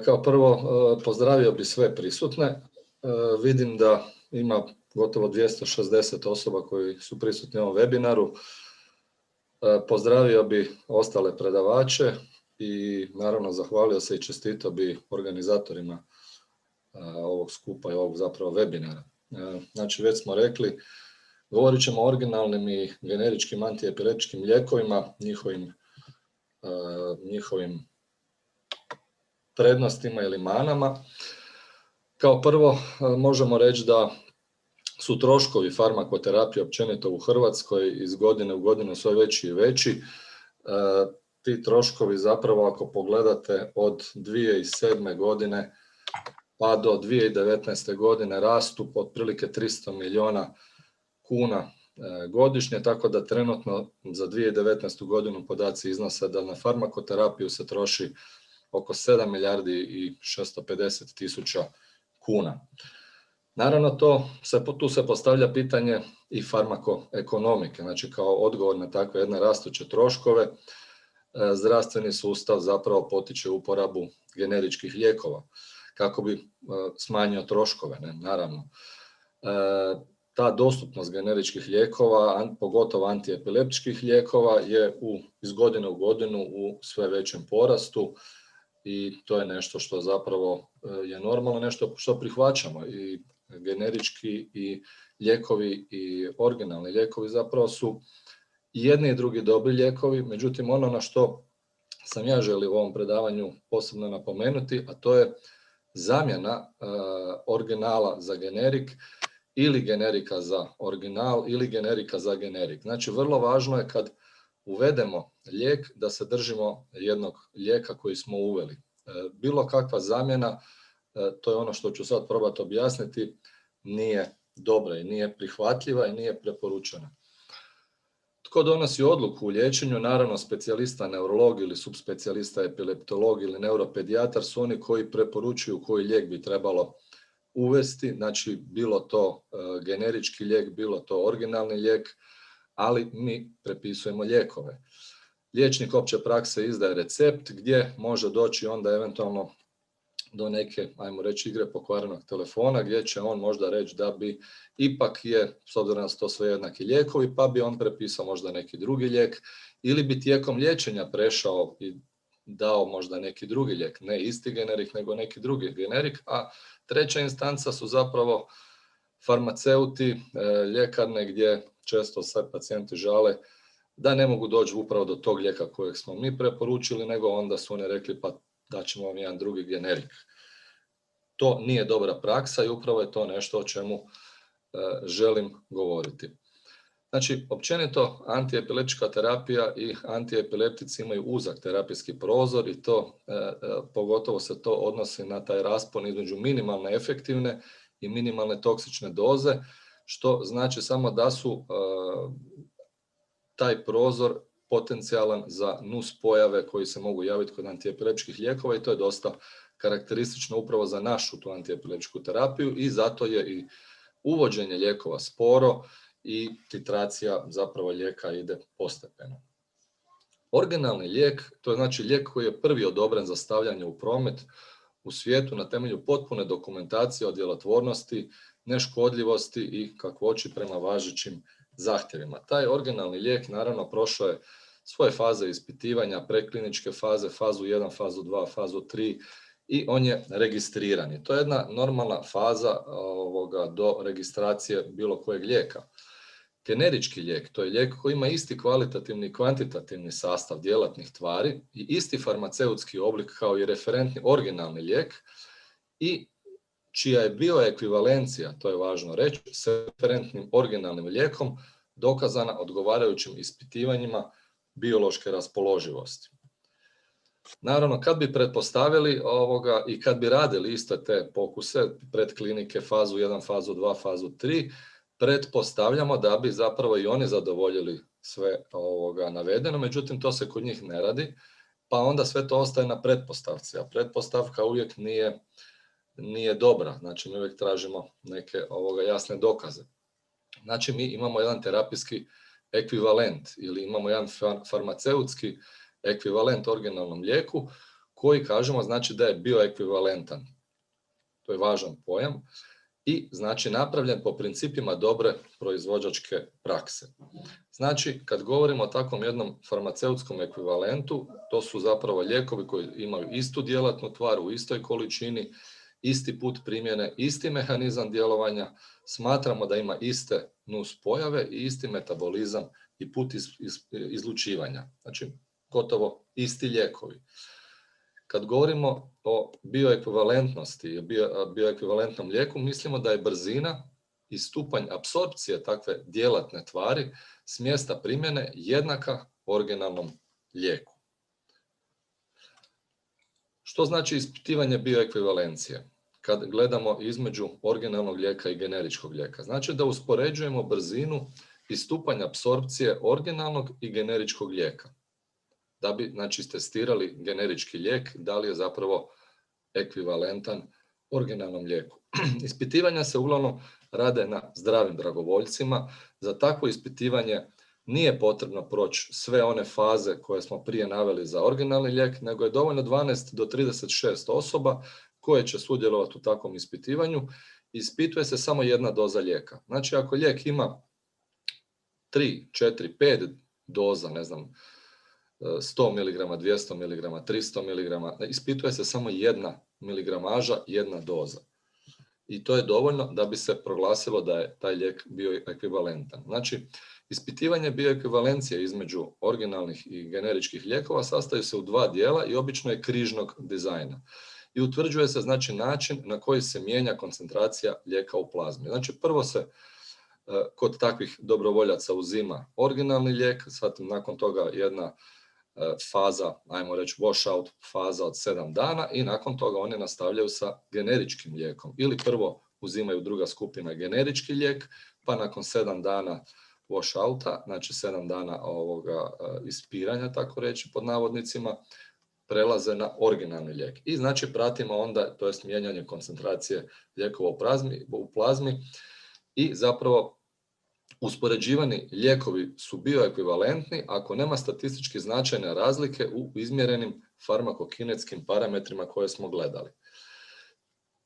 Kao prvo, pozdravio bi sve prisutne. Vidim da ima gotovo 260 osoba koji su prisutni u ovom webinaru. Pozdravio bi ostale predavače i naravno zahvalio se i čestitao bi organizatorima ovog skupa i ovog zapravo webinara. Znači, već smo rekli, govorit ćemo o originalnim i generičkim antiepileptičkim lijekovima, njihovim prednostima ili manama. Kao prvo, možemo reći da su troškovi farmakoterapije općenito u Hrvatskoj iz godine u godinu sve veći i veći. Ti troškovi zapravo, ako pogledate, od 2007. godine pa do 2019. godine rastu po otprilike 300 milijuna kuna godišnje, tako da trenutno za 2019. godinu podaci iznose da na farmakoterapiju se troši oko 7 milijardi i 650 tisuća kuna. Naravno, tu se postavlja pitanje i farmakoekonomike, znači kao odgovor na takve jedne rastuće troškove, zdravstveni sustav zapravo potiče uporabu generičkih lijekova kako bi smanjio troškove, naravno. Ta dostupnost generičkih lijekova, pogotovo antiepileptičkih lijekova, je iz godine u godinu u sve većem porastu i to je nešto što zapravo je normalno, nešto što prihvaćamo. I generički i lijekovi i originalni lijekovi zapravo su i jedni i drugi dobri lijekovi, međutim ono na što sam ja želio u ovom predavanju posebno napomenuti, a to je zamjena originala za generik ili generika za original ili generika za generik. Znači, vrlo važno je kad uvedemo lijek da se držimo jednog lijeka koji smo uveli. Bilo kakva zamjena, to je ono što ću sad probati objasniti, nije dobra i nije prihvatljiva i nije preporučena. Tko donosi odluku u liječenju? Naravno, specijalista neurolog ili subspecijalista epileptolog ili neuropedijatar su oni koji preporučuju koji lijek bi trebalo uvesti, znači bilo to generički lijek, bilo to originalni lijek, ali mi prepisujemo lijekove. Liječnik opće prakse izdaje recept gdje može doći onda eventualno do neke, ajmo reći, igre pokvarenog telefona, gdje će on možda reći da bi ipak je, s obzirom da su to sve jednaki lijekovi, pa bi on prepisao možda neki drugi lijek, ili bi tijekom liječenja prešao i dao možda neki drugi lijek, ne isti generik, nego neki drugi generik, a treća instanca su zapravo farmaceuti, ljekarne, gdje često sad pacijenti žale da ne mogu doći upravo do tog lijeka kojeg smo mi preporučili, nego onda su oni rekli pa daćemo vam jedan drugi generik. To nije dobra praksa i upravo je to nešto o čemu želim govoriti. Znači, općenito antiepileptička terapija i antiepileptici imaju uzak terapijski prozor i to pogotovo se to odnosi na taj raspon između minimalne efektivne i minimalne toksične doze, što znači samo da su taj prozor potencijalan za nus pojave koji se mogu javiti kod antiepileptičkih lijekova i to je dosta karakteristično upravo za našu tu antiepileptičku terapiju i zato je i uvođenje lijekova sporo i titracija zapravo lijeka ide postepeno. Originalni lijek, to je znači lijek koji je prvi odobren za stavljanje u promet u svijetu na temelju potpune dokumentacije o djelotvornosti, neškodljivosti i kakvoći prema važećim zahtjevima. Taj originalni lijek naravno prošao je svoje faze ispitivanja, prekliničke faze, fazu 1, fazu 2, fazu 3 i on je registriran. I to je jedna normalna faza do registracije bilo kojeg lijeka. Generički lijek, to je lijek koji ima isti kvalitativni i kvantitativni sastav djelatnih tvari i isti farmaceutski oblik kao i referentni originalni lijek i čija je bioekvivalencija, to je važno reći, s referentnim originalnim lijekom dokazana odgovarajućim ispitivanjima biološke raspoloživosti. Naravno, kad bi pretpostavili i kad bi radili iste te pokuse, predklinike, fazu 1, fazu 2, fazu 3, pretpostavljamo da bi zapravo i oni zadovoljili sve navedeno, međutim to se kod njih ne radi, pa onda sve to ostaje na pretpostavci, a pretpostavka uvijek nije dobra, znači mi uvijek tražimo neke jasne dokaze. Znači mi imamo jedan terapijski ekvivalent ili imamo jedan farmaceutski ekvivalent originalnom lijeku koji kažemo znači da je bioekvivalentan. To je važan pojam i znači napravljen po principima dobre proizvođačke prakse. Znači, kad govorimo o takvom jednom farmaceutskom ekvivalentu, to su zapravo lijekovi koji imaju istu djelatnu tvar u istoj količini, isti put primjene, isti mehanizam djelovanja, smatramo da ima iste nus pojave i isti metabolizam i put izlučivanja. Znači, gotovo isti lijekovi. Kad govorimo o bioekvivalentnosti i bioekvivalentnom lijeku, mislimo da je brzina i stupanj apsorpcije takve djelatne tvari s mjesta primjene jednaka originalnom lijeku. Što znači ispitivanje bioekvivalencije? Kad gledamo između originalnog lijeka i generičkog lijeka. Znači da uspoređujemo brzinu i stupanj apsorpcije originalnog i generičkog lijeka. Da bi znači testirali generički lijek, da li je zapravo ekvivalentan originalnom lijeku. Ispitivanja se uglavnom rade na zdravim dragovoljcima. Za takvo ispitivanje nije potrebno proći sve one faze koje smo prije naveli za originalni lijek, nego je dovoljno 12 do 36 osoba koje će sudjelovati u takvom ispitivanju. Ispituje se samo jedna doza lijeka. Znači ako lijek ima 3, 4, 5 doza, ne znam, 100 mg, 200 mg, 300 mg, ispituje se samo jedna miligramaža, jedna doza. I to je dovoljno da bi se proglasilo da je taj lijek bioekvivalentan. Znači, ispitivanje bioekvivalencije između originalnih i generičkih lijekova sastoji se u 2 dijela i obično je križnog dizajna. I utvrđuje se znači način na koji se mijenja koncentracija lijeka u plazmi. Znači, prvo se kod takvih dobrovoljaca uzima originalni lijek, zatim nakon toga jedna faza, ajmo reći washout faza od 7 dana i nakon toga oni nastavljaju sa generičkim lijekom. Ili prvo uzimaju druga skupina generički lijek, pa nakon 7 dana washouta, znači 7 dana ispiranja, tako reći, pod navodnicima, prelaze na originalni lijek. I znači pratimo onda, to jest mijenjanje koncentracije lijekova u plazmi i zapravo uspoređivani lijekovi su bioekvivalentni ako nema statistički značajne razlike u izmjerenim farmakokinetskim parametrima koje smo gledali.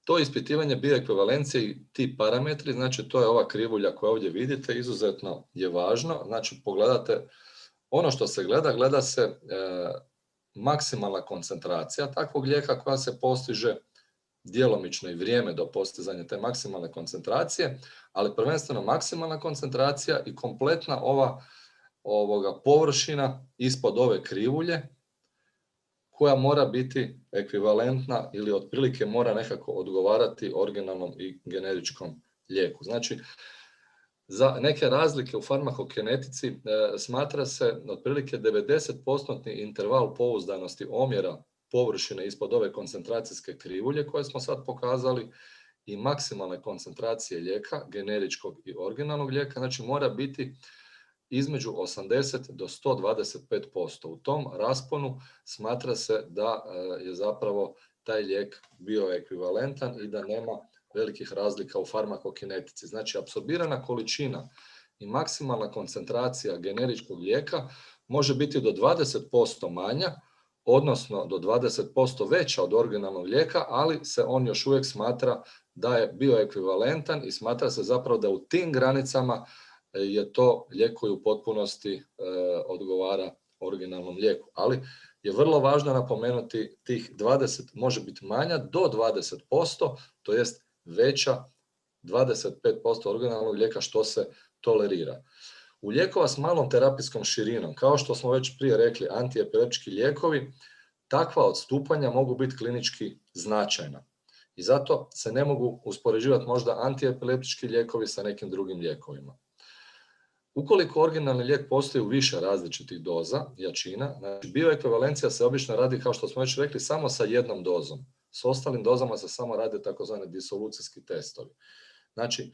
To ispitivanje bioekvivalencije i ti parametri, znači to je ova krivulja koju ovdje vidite, izuzetno je važno. Znači pogledate, ono što se gleda se maksimalna koncentracija takvog lijeka koja se postiže, djelomično i vrijeme do postizanja te maksimalne koncentracije, ali prvenstveno maksimalna koncentracija i kompletna ova površina ispod ove krivulje koja mora biti ekvivalentna ili otprilike mora nekako odgovarati originalnom i generičkom lijeku. Znači, za neke razlike u farmakokinetici smatra se otprilike 90% interval pouzdanosti omjera površine ispod ove koncentracijske krivulje koje smo sad pokazali i maksimalne koncentracije lijeka, generičkog i originalnog lijeka, znači mora biti između 80 do 125%. U tom rasponu smatra se da je zapravo taj lijek bioekvivalentan i da nema velikih razlika u farmakokinetici. Znači, apsorbirana količina i maksimalna koncentracija generičkog lijeka može biti do 20% manja, odnosno do 20% veća od originalnog lijeka, ali se on još uvijek smatra da je bioekvivalentan i smatra se zapravo da u tim granicama je to lijek koji u potpunosti odgovara originalnom lijeku. Ali je vrlo važno napomenuti tih 20, može biti manja do 20%, to jest veća 25% originalnog lijeka što se tolerira. U lijekova s malom terapijskom širinom, kao što smo već prije rekli, antiepileptički lijekovi, takva odstupanja mogu biti klinički značajna. I zato se ne mogu uspoređivati možda antiepileptički lijekovi sa nekim drugim lijekovima. Ukoliko originalni lijek postoji u više različitih doza, jačina, znači bioekvivalencija se obično radi, kao što smo već rekli, samo sa jednom dozom. S ostalim dozama se samo rade takozvani disolucijski testovi. Znači,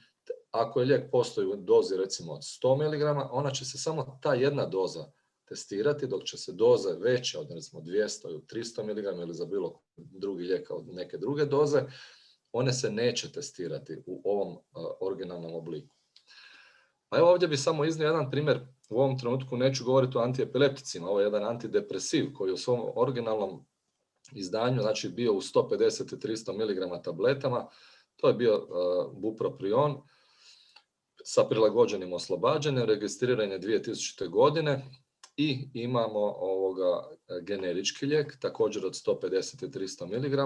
ako je lijek postoji u dozi recimo od 100 mg, ona će se samo ta jedna doza testirati, dok će se doze veće od recimo 200 ili 300 mg ili za bilo drugi lijek od neke druge doze, one se neće testirati u ovom originalnom obliku. A evo ovdje bi samo iznio jedan primjer, u ovom trenutku neću govoriti o antiepilepticima, ovo je jedan antidepresiv koji u svom originalnom izdanju, znači bio u 150 i 300 mg tabletama, to je bio bupropion sa prilagođenim oslobađanjem, registriran je 2000. godine i imamo generički lijek, također od 150 i 300 mg,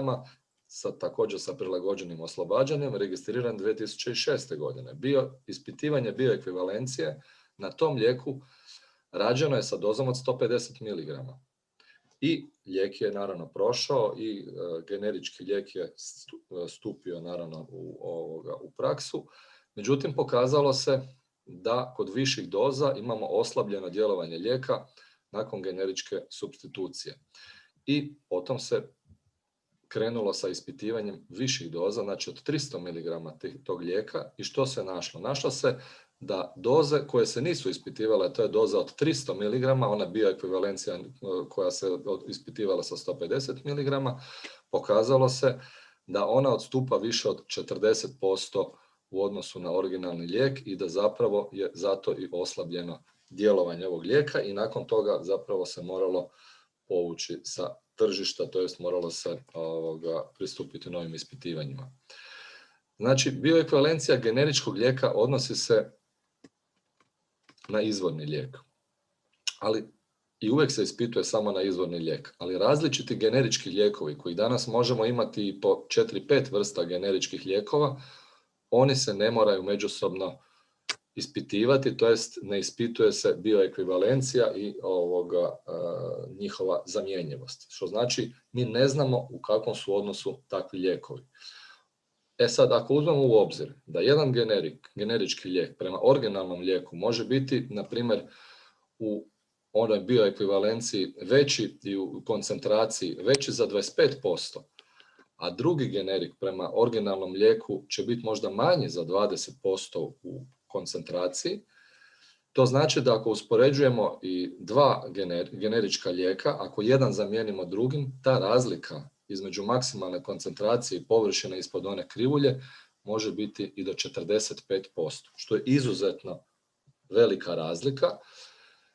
također sa prilagođenim oslobađanjem, registriran 2006. godine. Ispitivanje bioekvivalencije na tom lijeku rađeno je sa dozom od 150 mg. I lijek je naravno prošao i generički lijek je stupio naravno u praksu. Međutim, pokazalo se da kod viših doza imamo oslabljeno djelovanje lijeka nakon generičke supstitucije. I potom se krenulo sa ispitivanjem viših doza, znači od 300 mg tog lijeka. I što se našlo? Našlo se da doze koje se nisu ispitivale, to je doza od 300 mg, ona bioekvivalencija koja se ispitivala sa 150 mg, pokazalo se da ona odstupa više od 40% u odnosu na originalni lijek i da zapravo je zato i oslabljeno djelovanje ovog lijeka i nakon toga zapravo se moralo povući sa tržišta, to jest moralo se pristupiti novim ispitivanjima. Znači, bioekvivalencija generičkog lijeka odnosi se na izvorni lijek, ali i uvijek se ispituje samo na izvorni lijek, ali različiti generički lijekovi koji danas možemo imati i po 4-5 vrsta generičkih lijekova, oni se ne moraju međusobno ispitivati, to jest ne ispituje se bioekvivalencija i njihova zamjenjivost. Što znači mi ne znamo u kakvom su odnosu takvi lijekovi. Sad, ako uzmemo u obzir da jedan generički lijek prema originalnom lijeku može biti, na primjer, u onoj bioekvivalenciji veći i u koncentraciji veći za 25%, a drugi generik prema originalnom lijeku će biti možda manji za 20% u koncentraciji, to znači da ako uspoređujemo i dva generička lijeka, ako jedan zamijenimo drugim, ta razlika između maksimalne koncentracije i površine ispod one krivulje može biti i do 45%, što je izuzetno velika razlika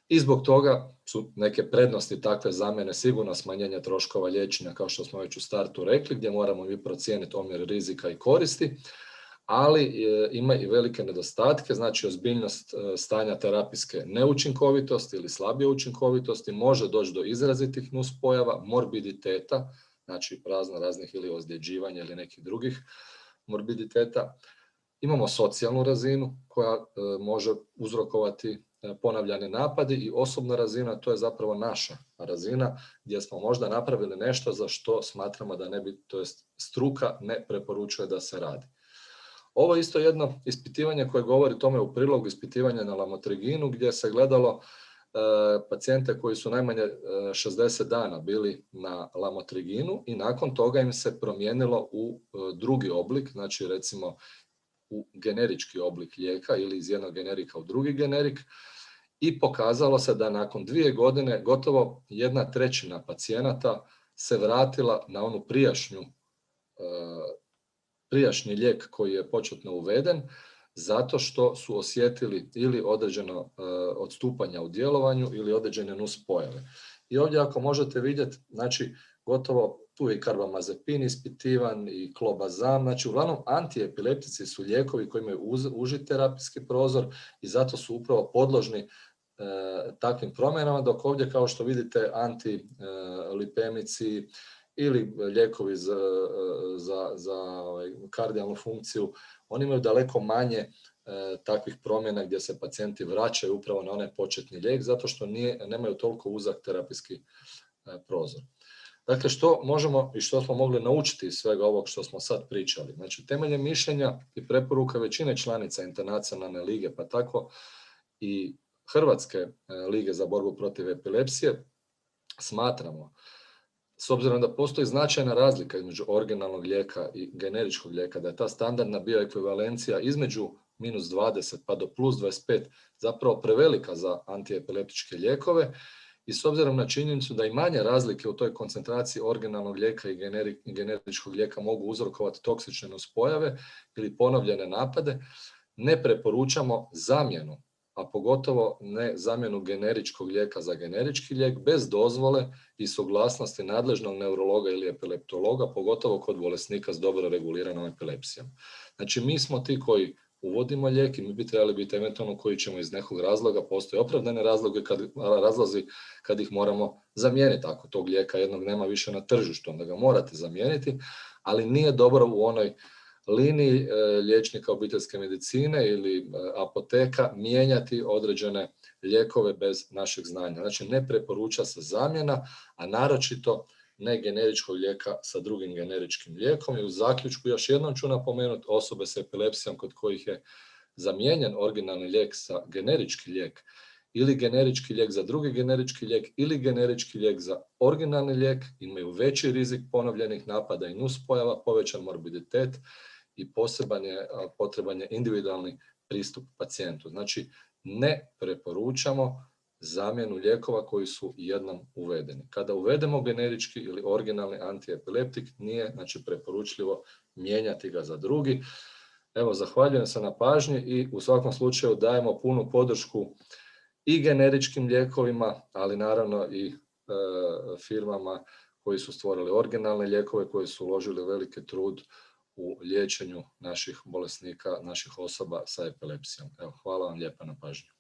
i zbog toga su neke prednosti takve zamjene sigurno smanjenje troškova liječenja, kao što smo već u startu rekli, gdje moramo mi procijeniti omjer rizika i koristi, ali ima i velike nedostatke, znači ozbiljnost stanja terapijske neučinkovitosti ili slabije učinkovitosti, može doći do izrazitih nuspojava, morbiditeta, znači raznih ili ozljeđivanja ili nekih drugih morbiditeta. Imamo socijalnu razinu koja može uzrokovati ponavljane napadi i osobna razina, to je zapravo naša razina gdje smo možda napravili nešto za što smatramo da ne bi, to jest struka ne preporučuje da se radi. Ovo je isto jedno ispitivanje koje govori tome u prilog ispitivanja na lamotriginu gdje se gledalo pacijente koji su najmanje 60 dana bili na lamotriginu i nakon toga im se promijenilo u drugi oblik, znači recimo u generički oblik lijeka ili iz jednog generika u drugi generik i pokazalo se da nakon 2 godine gotovo 1/3 pacijenata se vratila na onu prijašnji lijek koji je početno uveden zato što su osjetili ili određeno odstupanja u djelovanju ili određene nuspojave. I ovdje ako možete vidjeti, znači gotovo tu je i karbamazepin ispitivan i klobazam, znači uglavnom antiepileptici su lijekovi koji imaju uži terapijski prozor i zato su upravo podložni takvim promjenama, dok ovdje kao što vidite antilipemici ili lijekovi za kardijalnu funkciju, oni imaju daleko manje takvih promjena gdje se pacijenti vraćaju upravo na onaj početni lijek zato što nemaju toliko uzak terapijski prozor. Dakle, što možemo i što smo mogli naučiti iz svega ovog što smo sad pričali? Znači, temeljem mišljenja i preporuka većine članica internacionalne lige, pa tako i Hrvatske lige za borbu protiv epilepsije, smatramo, s obzirom da postoji značajna razlika između originalnog lijeka i generičkog lijeka, da je ta standardna bioekvivalencija između -20 pa do +25 zapravo prevelika za antiepileptičke lijekove i s obzirom na činjenicu da i manje razlike u toj koncentraciji originalnog lijeka i generičkog lijeka mogu uzrokovati toksične nuspojave ili ponovljene napade, ne preporučamo zamjenu a pogotovo ne zamjenu generičkog lijeka za generički lijek bez dozvole i suglasnosti nadležnog neurologa ili epileptologa, pogotovo kod bolesnika s dobro reguliranom epilepsijom. Znači, mi smo ti koji uvodimo lijek i mi bi trebali biti eventualno koji ćemo iz nekog razloga, postoje opravdane razlozi kad ih moramo zamijeniti. Ako tog lijeka jednog nema više na tržištu, onda ga morate zamijeniti, ali nije dobro u onoj liniji liječnika obiteljske medicine ili apoteka mijenjati određene lijekove bez našeg znanja. Znači, ne preporuča se zamjena, a naročito ne generičkog lijeka sa drugim generičkim lijekom. I u zaključku još jednom ću napomenuti, osobe s epilepsijom kod kojih je zamijenjen originalni lijek sa generički lijek ili generički lijek za drugi generički lijek ili generički lijek za originalni lijek imaju veći rizik ponovljenih napada i nuspojava, povećan morbiditet i potreban je individualni pristup pacijentu. Znači, ne preporučamo zamjenu lijekova koji su jednom uvedeni. Kada uvedemo generički ili originalni antiepileptik, nije preporučljivo mijenjati ga za drugi. Evo, zahvaljujem se na pažnji i u svakom slučaju dajemo punu podršku i generičkim lijekovima, ali naravno i firmama koji su stvorili originalne lijekove, koji su uložili veliki trud u liječenju naših bolesnika, naših osoba sa epilepsijom. Evo, hvala vam lijepa na pažnju.